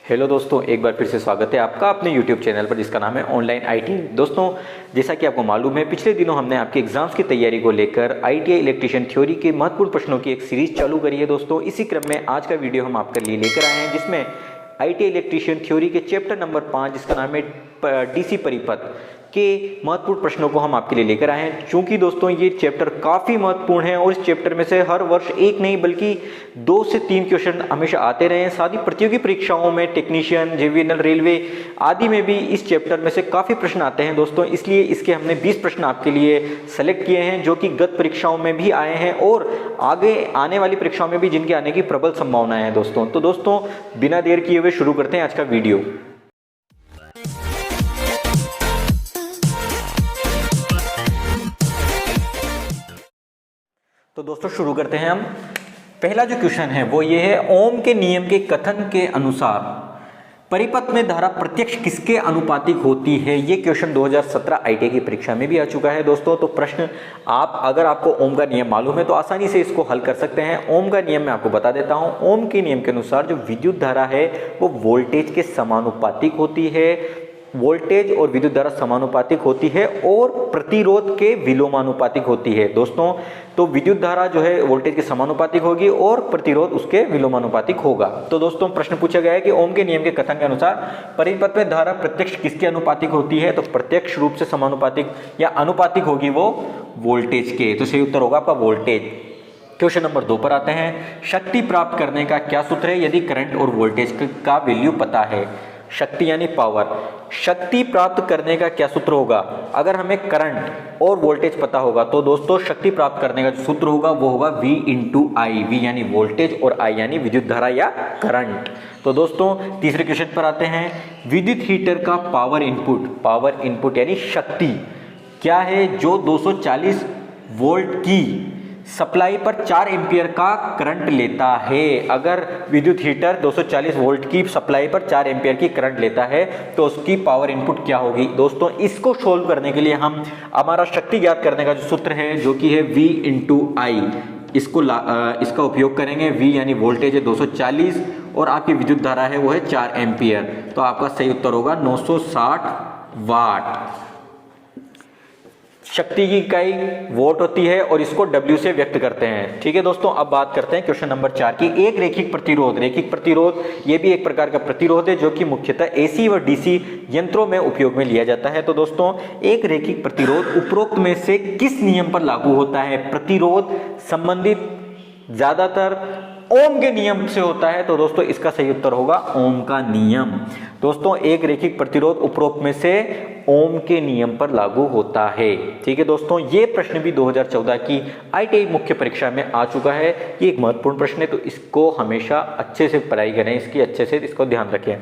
Hello दोस्तों, एक बार फिर से स्वागत है आपका अपने YouTube चैनल पर जिसका नाम है ऑनलाइन आईटी। दोस्तों, जैसा कि आपको मालूम है, पिछले दिनों हमने आपके एग्जाम्स की तैयारी को लेकर आईटीआई इलेक्ट्रीशियन थ्योरी के महत्वपूर्ण प्रश्नों की एक सीरीज चालू करी है। दोस्तों, इसी क्रम में आज का वीडियो हम आपके लिए लेकर आए हैं, जिसमें आईटीआई इलेक्ट्रीशियन थ्योरी के चैप्टर नंबर 5 जिसका नाम है डीसी परिपथ के महत्वपूर्ण प्रश्नों को हम आपके लिए लेकर आए हैं। चूंकि दोस्तों ये चैप्टर काफ़ी महत्वपूर्ण है और इस चैप्टर में से हर वर्ष एक नहीं बल्कि 2 से 3 क्वेश्चन हमेशा आते रहे हैं। साथ ही प्रतियोगी परीक्षाओं में टेक्नीशियन, जेवीएनएल, रेलवे आदि में भी इस चैप्टर में से काफ़ी प्रश्न आते हैं दोस्तों। इसलिए इसके हमने 20 प्रश्न आपके लिए सेलेक्ट किए हैं, जो कि गत परीक्षाओं में भी आए हैं और आगे आने वाली परीक्षाओं में भी जिनके आने की प्रबल संभावनाएं हैं दोस्तों। तो दोस्तों, बिना देर किए हुए शुरू करते हैं आज का वीडियो। तो दोस्तों शुरू करते हैं हम। पहला जो क्वेश्चन है वो ये है, ओम के नियम के कथन के अनुसार परिपथ में धारा प्रत्यक्ष किसके अनुपातिक होती है। ये क्वेश्चन 2017 आईटीआई की परीक्षा में भी आ चुका है दोस्तों। तो प्रश्न अगर आपको ओम का नियम मालूम है तो आसानी से इसको हल कर सकते हैं। ओम का नियम मैं आपको बता देता हूं। ओम के नियम के अनुसार जो विद्युत धारा है वो वोल्टेज के समानुपातिक होती है। वोल्टेज और विद्युत धारा समानुपातिक होती है और प्रतिरोध के विलोमानुपातिक होती है दोस्तों। तो विद्युत धारा जो है वोल्टेज के समानुपातिक होगी और प्रतिरोध उसके विलोमानुपातिक होगा। तो दोस्तों प्रश्न पूछा गया है कि ओम के नियम के कथन के अनुसार परिपथ में धारा प्रत्यक्ष किसके अनुपातिक होती है। तो प्रत्यक्ष रूप से समानुपातिक या अनुपातिक होगी वो वोल्टेज के। तो सही उत्तर होगा आपका वोल्टेज। क्वेश्चन नंबर 2 पर आते हैं। शक्ति प्राप्त करने का क्या सूत्र है यदि करंट और वोल्टेज का वैल्यू पता है। शक्ति यानी पावर। शक्ति प्राप्त करने का क्या सूत्र होगा। अगर हमें करंट और वोल्टेज पता होगा तो दोस्तों शक्ति प्राप्त करने का जो सूत्र होगा वो होगा V इंटू आई। V यानी वोल्टेज और I यानी विद्युत धारा या करंट। तो दोस्तों तीसरे क्वेश्चन पर आते हैं। विद्युत हीटर का पावर इनपुट यानी शक्ति क्या है जो 240 वोल्ट की सप्लाई पर 4 एम्पियर का करंट लेता है। अगर विद्युत हीटर 240 वोल्ट की सप्लाई पर 4 एम्पियर की करंट लेता है तो उसकी पावर इनपुट क्या होगी। दोस्तों इसको सोल्व करने के लिए हम हमारा शक्ति ज्ञात करने का जो सूत्र है जो कि है V इंटू आई, इसका उपयोग करेंगे। V यानी वोल्टेज है 240 और आपकी विद्युत धारा है वो है 4 एम्पियर। तो आपका सही उत्तर होगा 960 वाट। शक्ति की इकाई वोट होती है और इसको W से व्यक्त करते हैं। ठीक है दोस्तों, अब बात करते हैं क्वेश्चन नंबर 4 की। एक रैखिक प्रतिरोध ये भी एक प्रकार का प्रतिरोध है जो कि मुख्यतः एसी व डीसी यंत्रों में उपयोग में लिया जाता है। तो दोस्तों एक रैखिक प्रतिरोध उपरोक्त में से किस नियम पर लागू होता है। प्रतिरोध संबंधित ज्यादातर ओम के नियम से होता है। तो दोस्तों इसका सही उत्तर होगा ओम का नियम। दोस्तों एक रैखिक प्रतिरोध उपरोक्त में से ओम के नियम पर लागू होता है। ठीक है दोस्तों, ये प्रश्न भी 2014 की आईटीआई मुख्य परीक्षा में आ चुका है। ये एक महत्वपूर्ण प्रश्न है, तो इसको हमेशा अच्छे से पढ़ाई करें, इसकी अच्छे से इसको ध्यान रखें।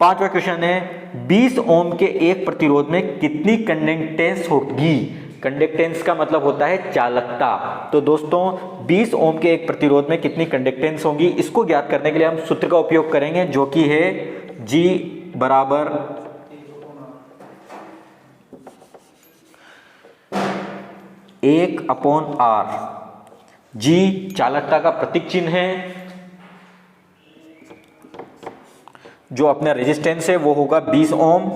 5वां क्वेश्चन है, 20 ओम के एक प्रतिरोध में कितनी कंडक्टेंस होगी। कंडक्टेंस का मतलब होता है चालकता। तो दोस्तों 20 ओम के एक प्रतिरोध में कितनी कंडक्टेंस होगी, इसको ज्ञात करने के लिए हम सूत्र का उपयोग करेंगे जो कि है G बराबर 1/R। G चालकता का प्रतीक चिन्ह है। जो अपना रेजिस्टेंस है वो होगा 20 ओम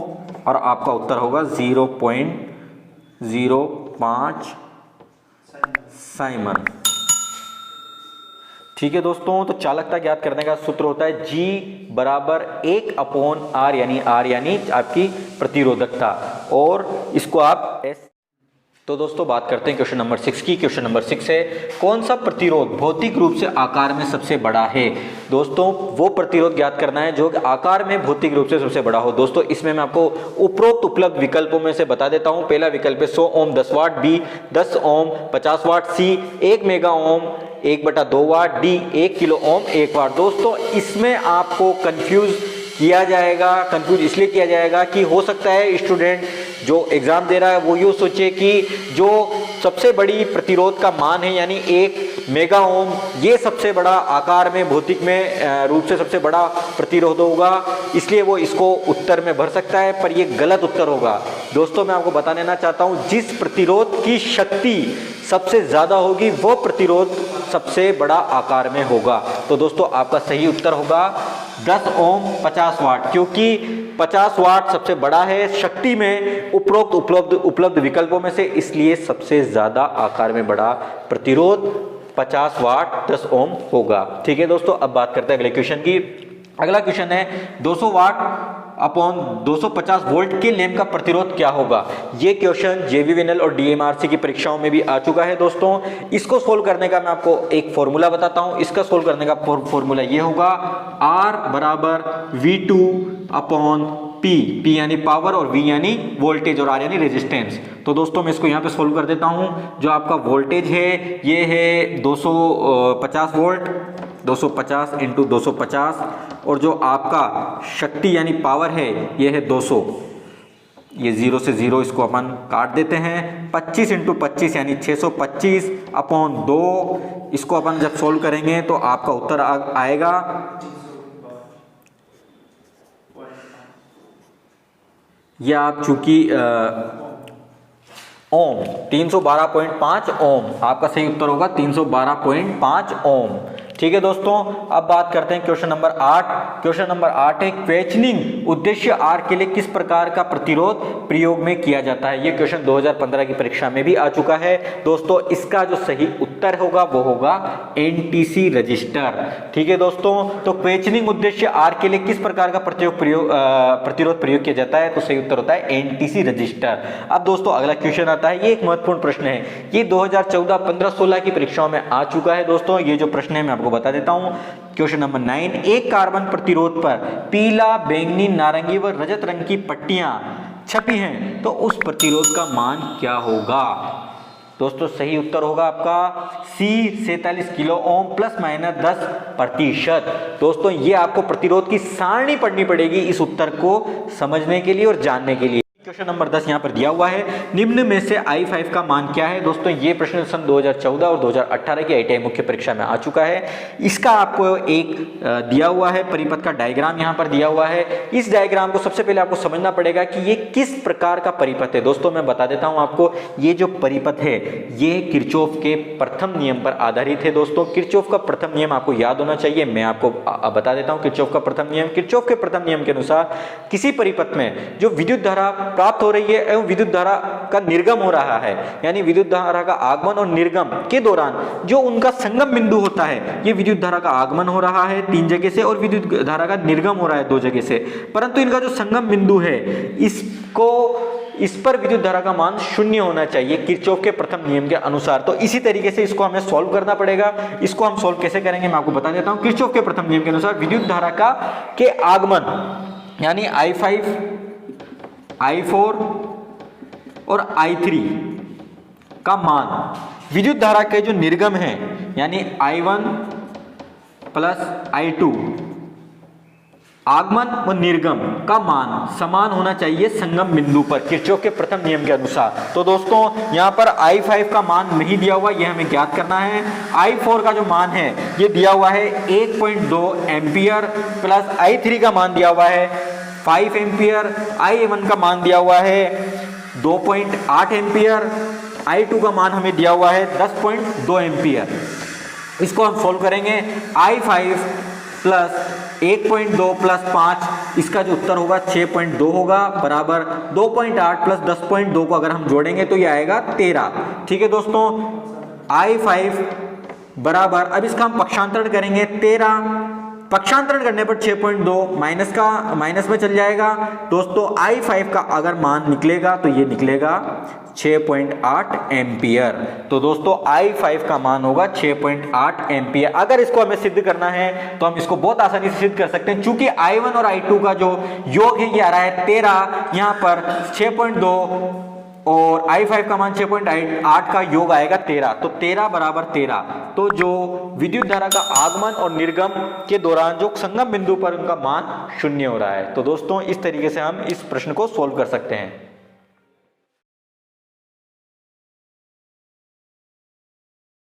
और आपका उत्तर होगा 0.05 साइमन। ठीक है दोस्तों, तो चालकता ज्ञात करने का सूत्र होता है G बराबर 1/R यानी R यानी आपकी प्रतिरोधकता और इसको आप S। तो दोस्तों बात करते हैं क्वेश्चन नंबर 6 की। क्वेश्चन नंबर 6 है, कौन सा प्रतिरोध भौतिक रूप से आकार में सबसे बड़ा है। दोस्तों वो प्रतिरोध ज्ञात करना है जो आकार में भौतिक रूप से सबसे बड़ा हो। दोस्तों इसमें मैं आपको उपरोक्त उपलब्ध विकल्पों में से बता देता हूं। पहला विकल्प है 100 ओम 10 वाट, B 10 ओम 50 वाट, C 1 मेगा ओम 1/2 वाट, D 1 किलो ओम 1 वाट। दोस्तों इसमें आपको कंफ्यूज इसलिए किया जाएगा कि हो सकता है स्टूडेंट जो एग्जाम दे रहा है वो यूँ सोचे कि जो सबसे बड़ी प्रतिरोध का मान है यानी 1 मेगा ओम ये सबसे बड़ा आकार में भौतिक में रूप से सबसे बड़ा प्रतिरोध होगा, इसलिए वो इसको उत्तर में भर सकता है, पर ये गलत उत्तर होगा। दोस्तों मैं आपको बता देना चाहता हूँ जिस प्रतिरोध की शक्ति सबसे ज्यादा होगी वो प्रतिरोध सबसे बड़ा आकार में होगा? तो दोस्तों आपका सही उत्तर होगा 10 ओम 50 वाट, क्योंकि 50 वाट सबसे बड़ा है शक्ति में उपलब्ध विकल्पों में से, इसलिए सबसे ज्यादा आकार में बड़ा प्रतिरोध 50 वाट 10 ओम होगा। ठीक है दोस्तों, अब बात करते हैं अगले क्वेश्चन की। अगला क्वेश्चन है 200 वाट अपॉन 250 वोल्ट के लैंप का प्रतिरोध क्या होगा? ये क्वेश्चन जेवीवीएनएल और डीएमआरसी की परीक्षाओं में भी आ चुका है दोस्तों। इसको सोल्व करने का मैं आपको एक फॉर्मूला बताता हूं। इसका सोल्व करने का फॉर्मूला ये होगा, R बराबर V2 अपॉन P, P यानी पावर और V यानी वोल्टेज और R यानी रेजिस्टेंस। तो दोस्तों मैं इसको यहाँ पे सोल्व कर देता हूँ। जो आपका वोल्टेज है ये है 250 वोल्ट, 250 इंटू 250, और जो आपका शक्ति यानी पावर है ये है 200। ये 0 से 0 इसको अपन काट देते हैं। 25 इंटू 25 यानी 625 अपॉन 2, इसको अपन जब सोल्व करेंगे तो आपका उत्तर आएगा ये आप चूंकि ओम 312.5 ओम, आपका सही उत्तर होगा 312.5 ओम। ठीक है दोस्तों, अब बात करते हैं क्वेश्चन नंबर 8। क्वेश्चन नंबर 8 है क्वेश्चनिंग उद्देश्य आर के लिए किस प्रकार का प्रतिरोध प्रयोग में किया जाता है? ये क्वेश्चन 2015 की परीक्षा में भी आ चुका है दोस्तों। इसका जो सही उत्तर होगा वो होगा एनटीसी रजिस्टर। ठीक है दोस्तों, तो क्वेश्चनिंग उद्देश्य आर के लिए किस प्रकार का प्रतिरोध प्रयोग किया जाता है? तो सही उत्तर होता है एनटीसी रजिस्टर। अब दोस्तों अगला क्वेश्चन आता है, ये एक महत्वपूर्ण प्रश्न है। ये 2014, 15, 16 की परीक्षाओं में आ चुका है दोस्तों। ये जो प्रश्न है मैं आपको बता देता हूं। क्वेश्चन नंबर 9, एक कार्बन प्रतिरोध पर पीला, बैंगनी, नारंगी व रजत रंग की पट्टियां छपी हैं, तो उस प्रतिरोध का मान क्या होगा? दोस्तों सही उत्तर होगा आपका C 47 kilo ohm plus minus 10%। दोस्तों ये आपको प्रतिरोध की सारणी पढ़नी पड़ेगी इस उत्तर को समझने के लिए और जानने के लिए। क्वेश्चन नंबर 10 यहाँ पर दिया हुआ है, निम्न में से I5 का मान क्या है? दोस्तों ये प्रश्न सन 2014 और 2018 की ITI मुख्य परीक्षा में आ चुका है। इसका आपको एक दिया हुआ है परिपथ का डायग्राम यहाँ पर दिया हुआ है। इस डायग्राम को सबसे पहले आपको समझना पड़ेगा कि ये किस प्रकार का परिपथ है। दोस्तों मैं बता देता हूँ आपको, ये जो परिपथ है ये किरचॉफ के प्रथम नियम पर आधारित है। दोस्तों किरचॉफ का प्रथम नियम आपको याद होना चाहिए, मैं आपको बता देता हूँ किरचॉफ का प्रथम नियम। किरचॉफ के प्रथम नियम के अनुसार किसी परिपथ में जो विद्युत धारा प्राप्त हो रही है एवं विद्युत धारा का निर्गम हो रहा है, यानी विद्युत धारा का आगमन और निर्गम के दौरान जो उनका संगम बिंदु होता है, ये विद्युत धारा का आगमन हो रहा है 3 जगह से और विद्युत धारा का निर्गम हो रहा है 2 जगह से, परंतु इनका जो संगम बिंदु है इस पर विद्युत धारा का मान 0 होना चाहिए किरचॉफ के प्रथम नियम के अनुसार। तो इसी तरीके से इसको हमें सॉल्व करना पड़ेगा। इसको हम सॉल्व कैसे करेंगे मैं आपको बता देता हूं। किरचॉफ के प्रथम नियम के अनुसार विद्युत धारा के आगमन यानी I5, I4 और I3 का मान विद्युत धारा के जो निर्गम है यानी I1 प्लस I2, आगमन व निर्गम का मान समान होना चाहिए संगम बिंदु पर किरचॉफ के प्रथम नियम के अनुसार। तो दोस्तों यहाँ पर I5 का मान नहीं दिया हुआ, यह हमें ज्ञात करना है। I4 का जो मान है ये दिया हुआ है 1.2 एम्पियर प्लस I3 का मान दिया हुआ है 5 एम्पियर, I1 का मान दिया हुआ है 2.8 एम्पियर, I2 का मान हमें दिया हुआ है 10.2 एम्पियर। इसको हम सोल्व करेंगे। I5 प्लस 1.2 प्लस 5, इसका जो उत्तर होगा 6.2 होगा, बराबर 2.8 प्लस 10.2 को अगर हम जोड़ेंगे तो ये आएगा 13। ठीक है दोस्तों, I5 बराबर, अब इसका हम पक्षांतरण करेंगे 13, पक्षांतरण करने पर 6.2 माइनस में चल जाएगा। दोस्तों I5 का अगर मान निकलेगा तो ये निकलेगा 6.8 एम्पियर। तो दोस्तों I5 का मान होगा 6.8 एम्पियर। अगर इसको हमें सिद्ध करना है तो हम इसको बहुत आसानी से सिद्ध कर सकते हैं, क्योंकि I1 और I2 का जो योग है ये आ रहा है 13, यहाँ पर 6.2 और I5 का मान 6.8 का योग आएगा 13, तो 13 बराबर 13। तो जो विद्युत धारा का आगमन और निर्गम के दौरान जो संगम बिंदु पर उनका मान 0 हो रहा है। तो दोस्तों इस तरीके से हम इस प्रश्न को सोल्व कर सकते हैं।